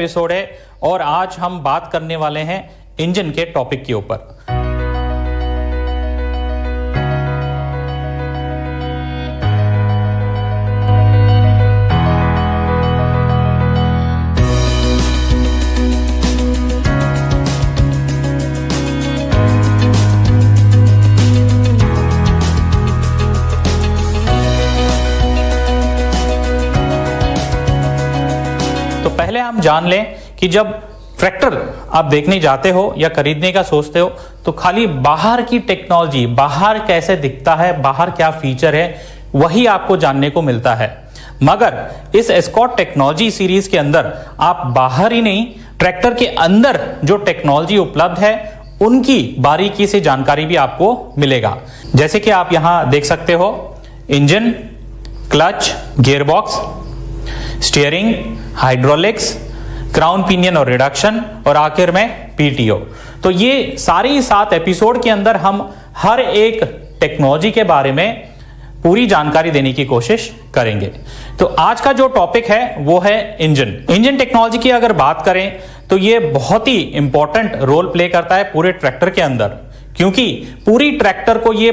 Episode है और आज हम बात करने वाले हैं इंजन के टॉपिक के ऊपर। तो पहले हम जान लें कि जब ट्रैक्टर आप देखने जाते हो या खरीदने का सोचते हो तो खाली बाहर की टेक्नोलॉजी, बाहर कैसे दिखता है, बाहर क्या फीचर है, वही आपको जानने को मिलता है। मगर इस एस्कॉर्ट टेक्नोलॉजी सीरीज के अंदर आप बाहर ही नहीं, ट्रैक्टर के अंदर जो टेक्नोलॉजी उपलब्ध है उनकी बारीकी से जानकारी भी आपको मिलेगा। जैसे कि आप यहां देख सकते हो, engine, clutch, gearbox, steering, hydraulics, crown pinion और रिडक्शन और आखिर में पीटीओ। तो ये सारी 7 एपिसोड के अंदर हम हर एक टेक्नोलॉजी के बारे में पूरी जानकारी देने की कोशिश करेंगे। तो आज का जो टॉपिक है वो है इंजन टेक्नोलॉजी की अगर बात करें तो ये बहुत ही इंपॉर्टेंट रोल प्ले करता है पूरे ट्रैक्टर के अंदर, क्योंकि पूरी ट्रैक्टर को ये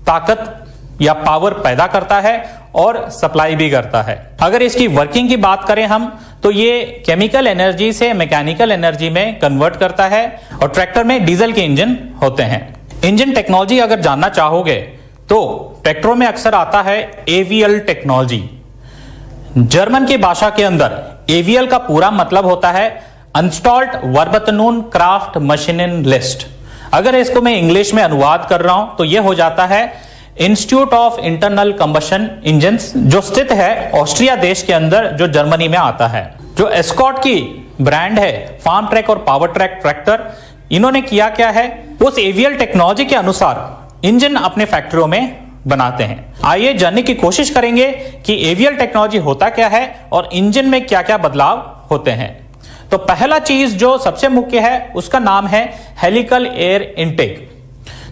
ताकत या पावर पैदा करता है और सप्लाई भी करता है। अगर इसकी वर्किंग की बात करें हम तो ये केमिकल एनर्जी से मैकेनिकल एनर्जी में कन्वर्ट करता है और ट्रैक्टर में डीजल के इंजन होते हैं। इंजन टेक्नोलॉजी अगर जानना चाहोगे तो ट्रैक्टरों में अक्सर आता है एवीएल टेक्नोलॉजी। जर्मन की भाषा के अंदर एवीएल का पूरा मतलब होता है इंस्टॉल्ड वर्बतनून क्राफ्ट मशीनिन लिस्ट। अगर इसको मैं इंग्लिश में अनुवाद कर रहा हूं तो यह हो जाता है institute of internal combustion engines, जो स्थित है ऑस्ट्रिया देश के अंदर, जो जर्मनी में आता है। जो एस्कॉर्ट की ब्रांड है, फार्म ट्रैक और पावर ट्रैक ट्रैक्टर, इन्होंने किया क्या है, उस एवीएल टेक्नोलॉजी के अनुसार इंजन अपने फैक्ट्रियों में बनाते हैं। आइए जानने की कोशिश करेंगे कि एवीएल टेक्नोलॉजी होता क्या है और इंजन में क्या क्या बदलाव होते हैं। तो पहला चीज जो सबसे मुख्य है उसका नाम है हेलिकल एयर इनटेक।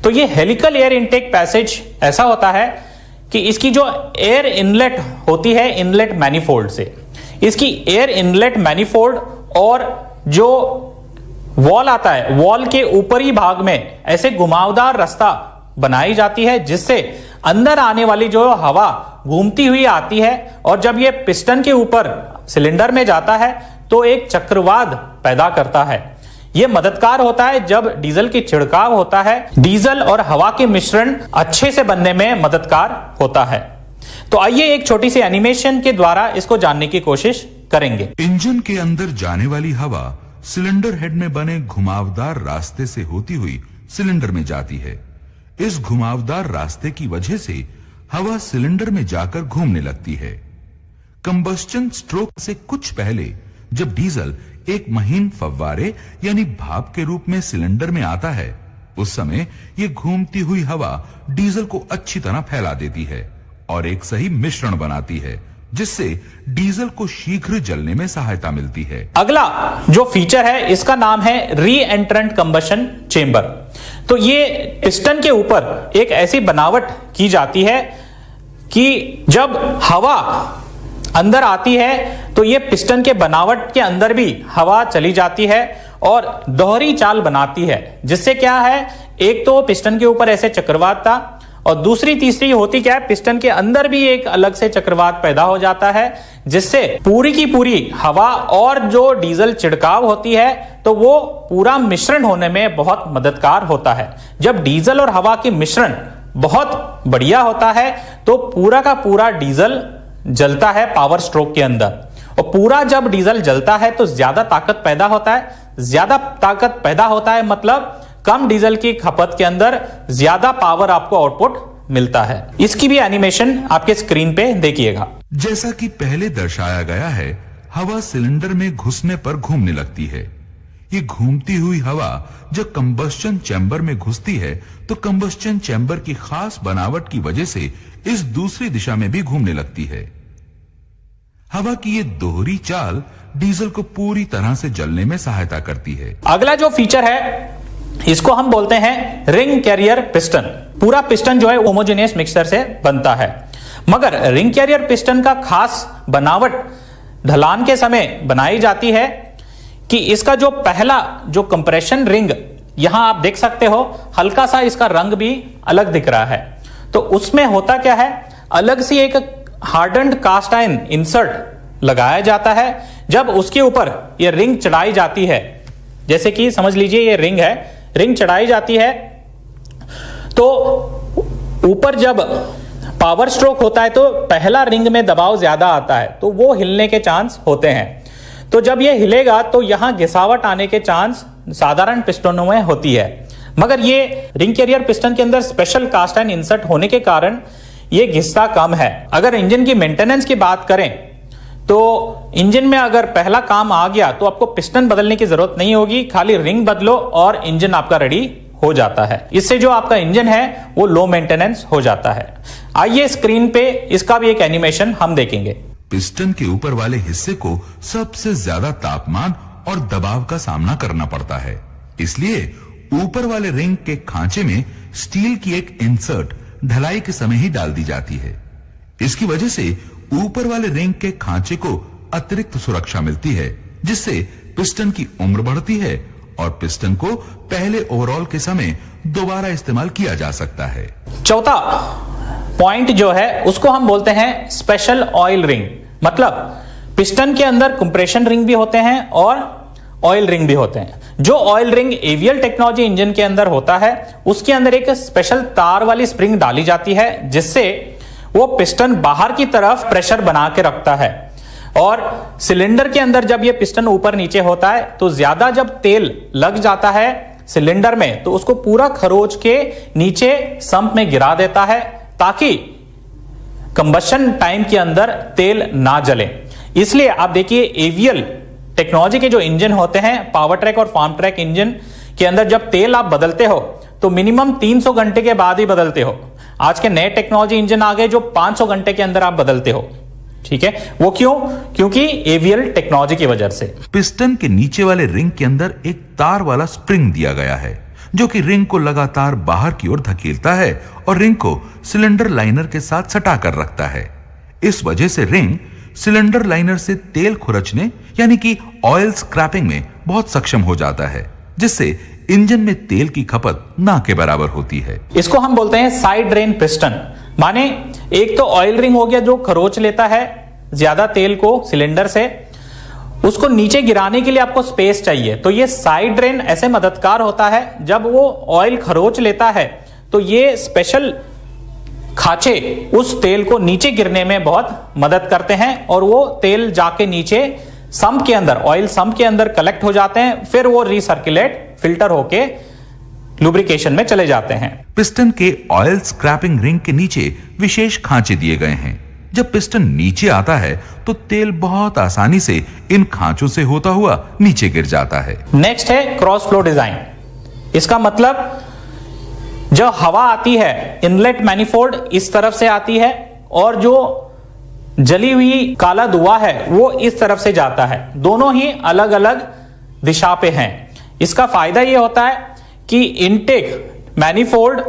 तो ये हेलिकल एयर इनटेक पैसेज ऐसा होता है कि इसकी जो एयर इनलेट होती है इनलेट मैनिफोल्ड से, इसकी एयर इनलेट मैनिफोल्ड और जो वॉल आता है, वॉल के ऊपरी भाग में ऐसे घुमावदार रास्ता बनाई जाती है जिससे अंदर आने वाली जो हवा घूमती हुई आती है और जब ये पिस्टन के ऊपर सिलेंडर में जाता है तो एक चक्रवात पैदा करता है। यह मददगार होता है जब डीजल की छिड़काव होता है, डीजल और हवा के मिश्रण अच्छे से बनने में मददगार होता है। तो आइए एक छोटी सी एनिमेशन के द्वारा इसको जानने की कोशिश करेंगे। इंजन के अंदर जाने वाली हवा सिलेंडर हेड में बने घुमावदार रास्ते से होती हुई सिलेंडर में जाती है। इस घुमावदार रास्ते की वजह से हवा सिलेंडर में जाकर घूमने लगती है। कंबस्टन स्ट्रोक से कुछ पहले जब डीजल एक महीन फव्वारे यानी भाप के रूप में सिलेंडर में आता है, उस समय यह घूमती हुई हवा डीजल को अच्छी तरह फैला देती है और एक सही मिश्रण बनाती है जिससे डीजल को शीघ्र जलने में सहायता मिलती है। अगला जो फीचर है इसका नाम है री एंट्रेंट कंबशन चेंबर। तो ये पिस्टन के ऊपर एक ऐसी बनावट की जाती है कि जब हवा अंदर आती है तो ये पिस्टन के बनावट के अंदर भी हवा चली जाती है और दोहरी चाल बनाती है, जिससे क्या है, एक तो पिस्टन के ऊपर ऐसे चक्रवात था और दूसरी तीसरी होती क्या है, पिस्टन के अंदर भी एक अलग से चक्रवात पैदा हो जाता है जिससे पूरी की पूरी हवा और जो डीजल छिड़काव होती है तो वो पूरा मिश्रण होने में बहुत मददगार होता है। जब डीजल और हवा के मिश्रण बहुत बढ़िया होता है तो पूरा का पूरा डीजल जलता है पावर स्ट्रोक के अंदर, और पूरा जब डीजल जलता है तो ज्यादा ताकत पैदा होता है। ज्यादा ताकत पैदा होता है मतलब कम डीजल की खपत के अंदर ज्यादा पावर आपको आउटपुट मिलता है। इसकी भी एनिमेशन आपके स्क्रीन पे देखिएगा। जैसा कि पहले दर्शाया गया है, हवा सिलेंडर में घुसने पर घूमने लगती है। ये घूमती हुई हवा जब कंबस्टन चैम्बर में घुसती है तो कंबस्टन चैम्बर की खास बनावट की वजह से इस दूसरी दिशा में भी घूमने लगती है। हवा की ये दोहरी चाल डीजल को पूरी तरह से जलने में सहायता करती है। अगला जो फीचर है इसको हम बोलते हैं रिंग कैरियर पिस्टन। पूरा पिस्टन जो है होमोजेनियस मिक्सचर से बनता है, मगर रिंग कैरियर पिस्टन का खास बनावट ढलान के समय बनाई जाती है कि इसका जो पहला जो कंप्रेशन रिंग यहां आप देख सकते हो, हल्का सा इसका रंग भी अलग दिख रहा है। तो उसमें होता क्या है, अलग सी एक हार्डन्ड कास्ट आयरन इंसर्ट लगाया जाता है। जब उसके ऊपर ये रिंग चढ़ाई जाती है, जैसे कि समझ लीजिए ये रिंग है, रिंग चढ़ाई जाती है, तो ऊपर जब पावर स्ट्रोक होता है तो पहला रिंग में दबाव ज्यादा आता है, तो वो हिलने के चांस होते हैं। तो जब ये हिलेगा तो यहां घिसावट आने के चांस साधारण पिस्टनों में होती है, मगर ये रिंग कैरियर पिस्टन के अंदर स्पेशल कास्ट आयरन इंसर्ट होने के कारण ये घिसता कम है। अगर इंजन की मेंटेनेंस की बात करें तो इंजन में अगर पहला काम आ गया तो आपको पिस्टन बदलने की जरूरत नहीं होगी, खाली रिंग बदलो और इंजन आपका रेडी हो जाता है। इससे जो आपका इंजन है वो लो मेंटेनेंस हो जाता है। आइए स्क्रीन पे इसका भी एक एनिमेशन हम देखेंगे। पिस्टन के ऊपर वाले हिस्से को सबसे ज्यादा तापमान और दबाव का सामना करना पड़ता है, इसलिए ऊपर वाले रिंग के खांचे में स्टील की एक इंसर्ट ढलाई के समय ही डाल दी जाती है। इसकी वजह से ऊपर वाले रिंग के खांचे को अतिरिक्त सुरक्षा मिलती है, जिससे पिस्टन की उम्र बढ़ती है और पिस्टन को पहले ओवरऑल के समय दोबारा इस्तेमाल किया जा सकता है। चौथा पॉइंट जो है उसको हम बोलते हैं स्पेशल ऑयल रिंग। मतलब पिस्टन के अंदर कंप्रेशन रिंग भी होते हैं और ऑयल रिंग भी होते हैं। जो oil ring AVL technology engine के अंदर होता है उसके अंदर एक स्पेशल तार वाली स्प्रिंग डाली जाती है, जिससे वो पिस्टन बाहर की तरफ प्रेशर बना के रखता है। और सिलेंडर के अंदर जब ये पिस्टन ऊपर नीचे होता है तो ज्यादा जब तेल लग जाता है सिलेंडर में तो उसको पूरा खरोच के नीचे संप में गिरा देता है, ताकि कंबशन टाइम के अंदर तेल ना जले। इसलिए आप देखिए एवीएल टेक्नोलॉजी के जो इंजन होते हैं, पावर ट्रैक और फार्म ट्रैक इंजन के अंदर जब तेल आप बदलते हो तो मिनिमम 300 घंटे के बाद ही बदलते हो। आज के नए टेक्नोलॉजी इंजन आ गए जो 500 घंटे के अंदर आप बदलते हो। ठीक है, वो क्यों? क्योंकि एवीएल टेक्नोलॉजी की वजह से। पिस्टन के नीचे वाले रिंग के अंदर एक तार वाला स्प्रिंग दिया गया है, जो कि रिंग को लगातार बाहर की ओर धकेलता है और रिंग को सिलेंडर लाइनर के साथ सटा कर रखता है। इस वजह से रिंग सिलेंडर लाइनर से तेल खुरचने यानी कि ऑयल स्क्रैपिंग में बहुत सक्षम हो जाता है, जिससे इंजन में तेल की खपत ना के बराबर होती है। इसको हम बोलते हैं साइड ड्रेन पिस्टन। माने एक तो ऑयल रिंग हो गया जो खरोच लेता है ज्यादा तेल को सिलेंडर से, उसको नीचे गिराने के लिए आपको स्पेस चाहिए। तो ये साइड ड्रेन ऐसे मददगार होता है, जब वो ऑयल खरोच लेता है तो ये स्पेशल खांचे उस तेल को नीचे गिरने में बहुत मदद करते हैं और वो तेल जाके नीचे सम्प के अंदर, ऑयल सम्प के अंदर कलेक्ट हो जाते हैं, फिर वो रिसर्कुलेट फिल्टर होके लुब्रिकेशन में चले जाते हैं। पिस्टन के ऑयल स्क्रैपिंग रिंग के नीचे विशेष खांचे दिए गए हैं। जब पिस्टन नीचे आता है तो तेल बहुत आसानी से इन खांचों से होता हुआ नीचे गिर जाता है। नेक्स्ट है क्रॉस फ्लो डिजाइन। इसका मतलब जो हवा आती है इनलेट मैनिफोल्ड इस तरफ से आती है और जो जली हुई काला धुआं है वो इस तरफ से जाता है। दोनों ही अलग अलग दिशा पे हैं। इसका फायदा यह होता है कि इनटेक मैनिफोल्ड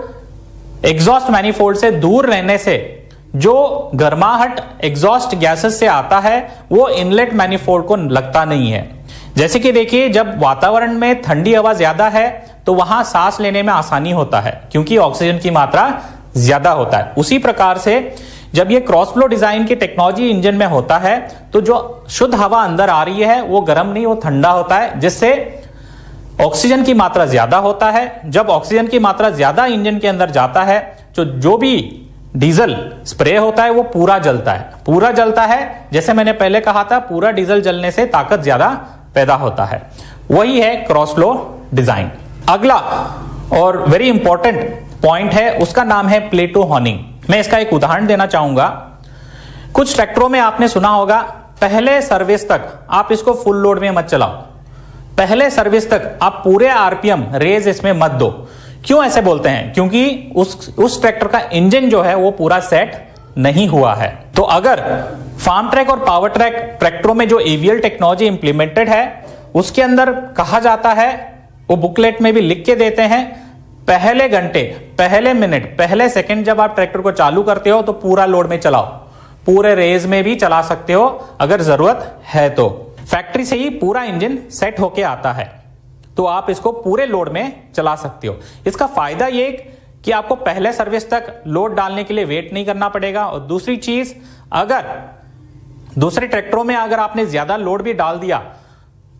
एग्जॉस्ट मैनिफोल्ड से दूर रहने से जो गर्माहट एग्जॉस्ट गैसेस से आता है वो इनलेट मैनिफोल्ड को लगता नहीं है। जैसे कि देखिए, जब वातावरण में ठंडी हवा ज्यादा है तो वहां सांस लेने में आसानी होता है क्योंकि ऑक्सीजन की मात्रा ज्यादा होता है। उसी प्रकार से जब ये क्रॉस फ्लो डिजाइन की टेक्नोलॉजी इंजन में होता है तो जो शुद्ध हवा अंदर आ रही है वो गर्म नहीं, वो ठंडा होता है, जिससे ऑक्सीजन की मात्रा ज्यादा होता है। जब ऑक्सीजन की मात्रा ज्यादा इंजन के अंदर जाता है तो जो भी डीजल स्प्रे होता है वो पूरा जलता है। जैसे मैंने पहले कहा था, पूरा डीजल जलने से ताकत ज्यादा पैदा होता है। वही है क्रॉस फ्लो डिजाइन। अगला और वेरी इंपॉर्टेंट पॉइंट है, उसका नाम है प्लेटो हॉर्निंग। मैं इसका एक उदाहरण देना चाहूंगा। कुछ ट्रैक्टरों में आपने सुना होगा, पहले सर्विस तक आप इसको फुल लोड में मत चलाओ, पहले सर्विस तक आप पूरे आरपीएम रेज इसमें मत दो। क्यों ऐसे बोलते हैं? क्योंकि उस ट्रैक्टर का इंजन जो है वो पूरा सेट नहीं हुआ है। तो अगर फार्म ट्रैक और पावर ट्रैक ट्रैक्टरों में जो एवीएल टेक्नोलॉजी इंप्लीमेंटेड है उसके अंदर कहा जाता है, वो बुकलेट में भी लिख के देते हैं, पहले घंटे, पहले मिनट, पहले सेकंड जब आप ट्रैक्टर को चालू करते हो तो पूरा लोड में चलाओ, पूरे रेस में भी चला सकते हो अगर जरूरत है तो। फैक्ट्री से ही पूरा इंजन सेट होके आता है, तो आप इसको पूरे लोड में चला सकते हो। इसका फायदा ये कि आपको पहले सर्विस तक लोड डालने के लिए वेट नहीं करना पड़ेगा। और दूसरी चीज, अगर दूसरे ट्रैक्टरों में अगर आपने ज्यादा लोड भी डाल दिया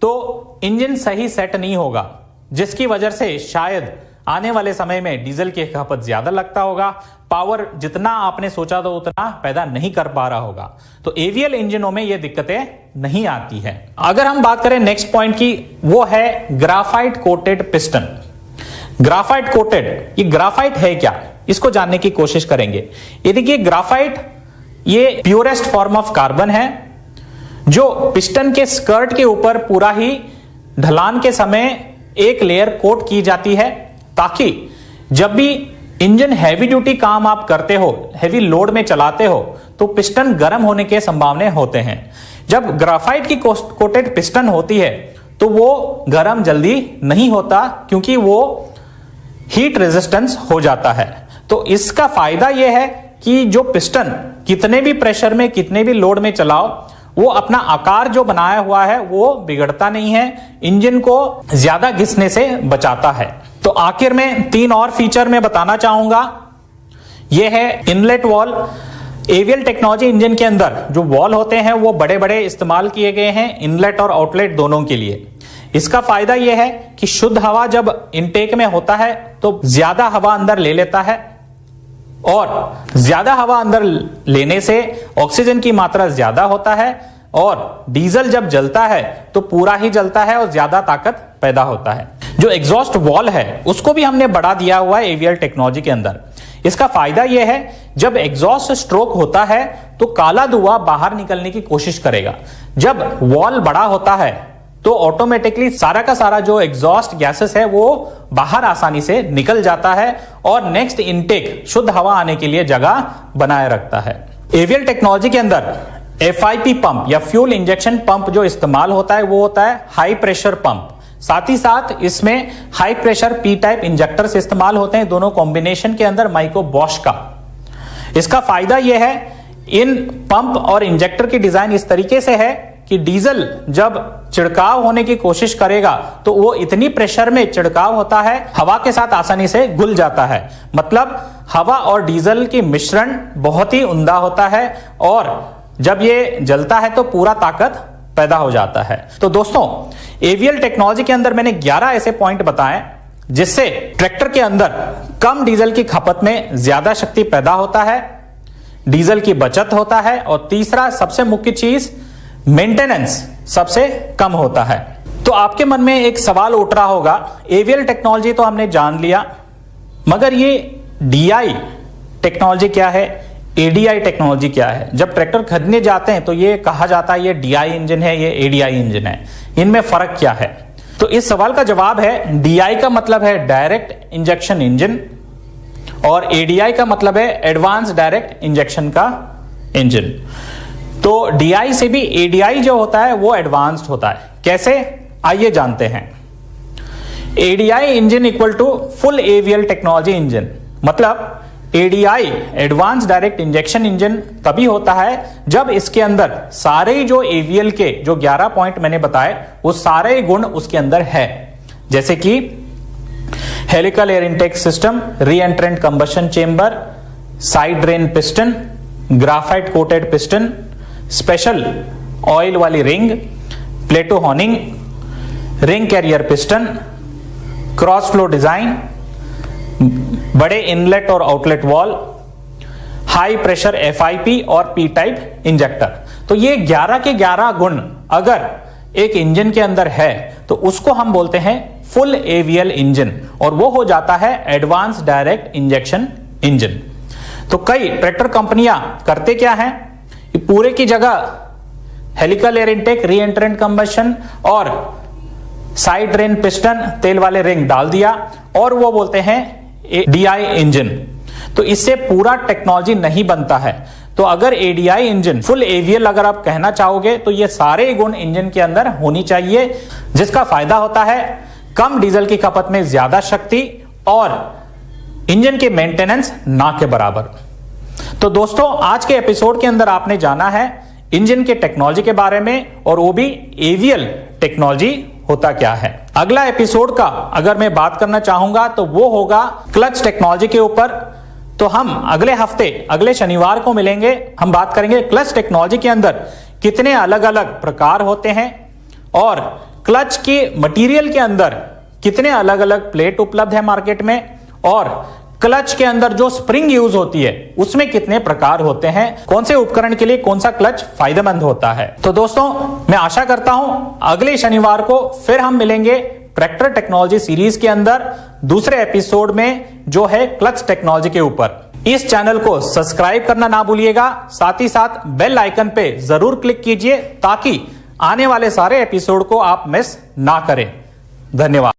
तो इंजन सही सेट नहीं होगा, जिसकी वजह से शायद आने वाले समय में डीजल की खपत ज्यादा लगता होगा, पावर जितना आपने सोचा था उतना पैदा नहीं कर पा रहा होगा। तो एवीएल इंजनों में ये दिक्कतें नहीं आती है। अगर हम बात करें नेक्स्ट पॉइंट की, वो है graphite coated piston. Graphite coated, ये ग्राफाइट है क्या, इसको जानने की कोशिश करेंगे। ये देखिए, ग्राफाइट ये प्योरेस्ट फॉर्म ऑफ कार्बन है जो पिस्टन के स्कर्ट के ऊपर पूरा ही ढलान के समय एक लेयर कोट की जाती है, ताकि जब भी इंजन हैवी ड्यूटी काम आप करते हो, हैवी लोड में चलाते हो, तो पिस्टन गर्म होने के संभावना होते हैं। जब ग्राफाइट की कोटेड पिस्टन होती है तो वो गर्म जल्दी नहीं होता, क्योंकि वो हीट रेजिस्टेंस हो जाता है। तो इसका फायदा यह है कि जो पिस्टन कितने भी प्रेशर में, कितने भी लोड में चलाओ, वो अपना आकार जो बनाया हुआ है वो बिगड़ता नहीं है, इंजन को ज्यादा घिसने से बचाता है। तो आखिर में 3 और फीचर मैं बताना चाहूंगा। यह है inlet valve. AVL technology engine के अंदर जो वॉल होते हैं वो बड़े बड़े इस्तेमाल किए गए हैं, इनलेट और आउटलेट दोनों के लिए। इसका फायदा यह है कि शुद्ध हवा जब इनटेक में होता है तो ज्यादा हवा अंदर ले लेता है, और ज्यादा हवा अंदर लेने से ऑक्सीजन की मात्रा ज्यादा होता है, और डीजल जब जलता है तो पूरा ही जलता है और ज्यादा ताकत पैदा होता है। जो एग्जॉस्ट वॉल है उसको भी हमने बढ़ा दिया हुआ है एवीएल टेक्नोलॉजी के अंदर। इसका फायदा यह है, जब एग्जॉस्ट स्ट्रोक होता है तो काला धुआं बाहर निकलने की कोशिश करेगा। जब वॉल बड़ा होता है तो ऑटोमेटिकली सारा का सारा जो एग्जॉस्ट गैसेस है वो बाहर आसानी से निकल जाता है, और नेक्स्ट इनटेक शुद्ध हवा आने के लिए जगह बनाए रखता है। एवीएल टेक्नोलॉजी के अंदर FIP पंप या फ्यूल इंजेक्शन पंप जो इस्तेमाल होता है वो होता है हाई प्रेशर पंप। साथ ही साथ इसमें high pressure P type injectors इस्तेमाल होते हैं, दोनों कॉम्बिनेशन के अंदर माइको बॉश का। इसका फायदा यह है, इन पंप और इंजेक्टर की डिजाइन इस तरीके से है कि डीजल जब छिड़काव होने की कोशिश करेगा तो वो इतनी प्रेशर में छिड़काव होता है, हवा के साथ आसानी से घुल जाता है। मतलब हवा और डीजल की मिश्रण बहुत ही उम्दा होता है, और जब ये जलता है तो पूरा ताकत पैदा हो जाता है। तो दोस्तों, एवीएल टेक्नोलॉजी के अंदर मैंने 11 ऐसे पॉइंट बताए जिससे ट्रैक्टर के अंदर कम डीजल की खपत में ज्यादा शक्ति पैदा होता है, डीजल की बचत होता है, और तीसरा सबसे मुख्य चीज मेंटेनेंस सबसे कम होता है। तो आपके मन में एक सवाल उठ रहा होगा, एवीएल टेक्नोलॉजी तो हमने जान लिया, मगर ये DI टेक्नोलॉजी क्या है, ADI टेक्नोलॉजी क्या है? जब ट्रैक्टर खरीदने जाते हैं तो ये कहा जाता है ये DI इंजन है, ये ADI इंजन है, इनमें फर्क क्या है? तो इस सवाल का जवाब है, DI का मतलब है डायरेक्ट इंजेक्शन इंजन, और ADI का मतलब है एडवांस डायरेक्ट इंजेक्शन का इंजन। तो DI से भी ADI जो होता है वो एडवांस्ड होता है। कैसे, आइए जानते हैं। ADI engine equal to full AVL technology engine. मतलब ADI advance direct injection engine तभी होता है जब इसके अंदर सारे जो एवीएल के जो 11 पॉइंट मैंने बताए वो सारे गुण उसके अंदर है, जैसे कि helical air intake system, re entrant combustion chamber, side drain piston, graphite coated piston, special oil वाली ring, plateau honing, ring carrier piston, cross flow design, बड़े इनलेट और outlet valve, high pressure FIP और P type injector. तो ये 11 के 11 गुण अगर एक इंजन के अंदर है तो उसको हम बोलते हैं फुल एवीएल इंजन, और वो हो जाता है एडवांस डायरेक्ट इंजेक्शन इंजन। तो कई ट्रैक्टर कंपनियां करते क्या हैं, पूरे की जगह हेलिकल एयर इनटेक, री एंट्रेंट कंबशन और साइड ड्रेन पिस्टन, तेल वाले रिंग डाल दिया, और वो बोलते हैं DI इंजन। तो इससे पूरा टेक्नोलॉजी नहीं बनता है। तो अगर ADI इंजन फुल एवीएल अगर आप कहना चाहोगे तो ये सारे गुण इंजन के अंदर होनी चाहिए, जिसका फायदा होता है कम डीजल की खपत में ज्यादा शक्ति और इंजन के मेंटेनेंस ना के बराबर। तो दोस्तों, आज के एपिसोड के अंदर आपने जाना है इंजन के टेक्नोलॉजी के बारे में, और वो भी एवीएल टेक्नोलॉजी होता क्या है। अगला एपिसोड का अगर मैं बात करना चाहूंगा तो वो होगा क्लच टेक्नोलॉजी के ऊपर। तो हम अगले हफ्ते अगले शनिवार को मिलेंगे। हम बात करेंगे क्लच टेक्नोलॉजी के अंदर कितने अलग अलग प्रकार होते हैं और क्लच के मटेरियल के अंदर कितने अलग अलग प्लेट उपलब्ध है मार्केट में, और क्लच के अंदर जो स्प्रिंग यूज होती है उसमें कितने प्रकार होते हैं, कौन से उपकरण के लिए कौन सा क्लच फायदेमंद होता है। तो दोस्तों मैं आशा करता हूं अगले शनिवार को फिर हम मिलेंगे ट्रैक्टर टेक्नोलॉजी सीरीज के अंदर दूसरे एपिसोड में जो है क्लच टेक्नोलॉजी के ऊपर। इस चैनल को सब्सक्राइब करना ना भूलिएगा, साथ ही साथ बेल आइकन पे जरूर क्लिक कीजिए ताकि आने वाले सारे एपिसोड को आप मिस ना करें। धन्यवाद।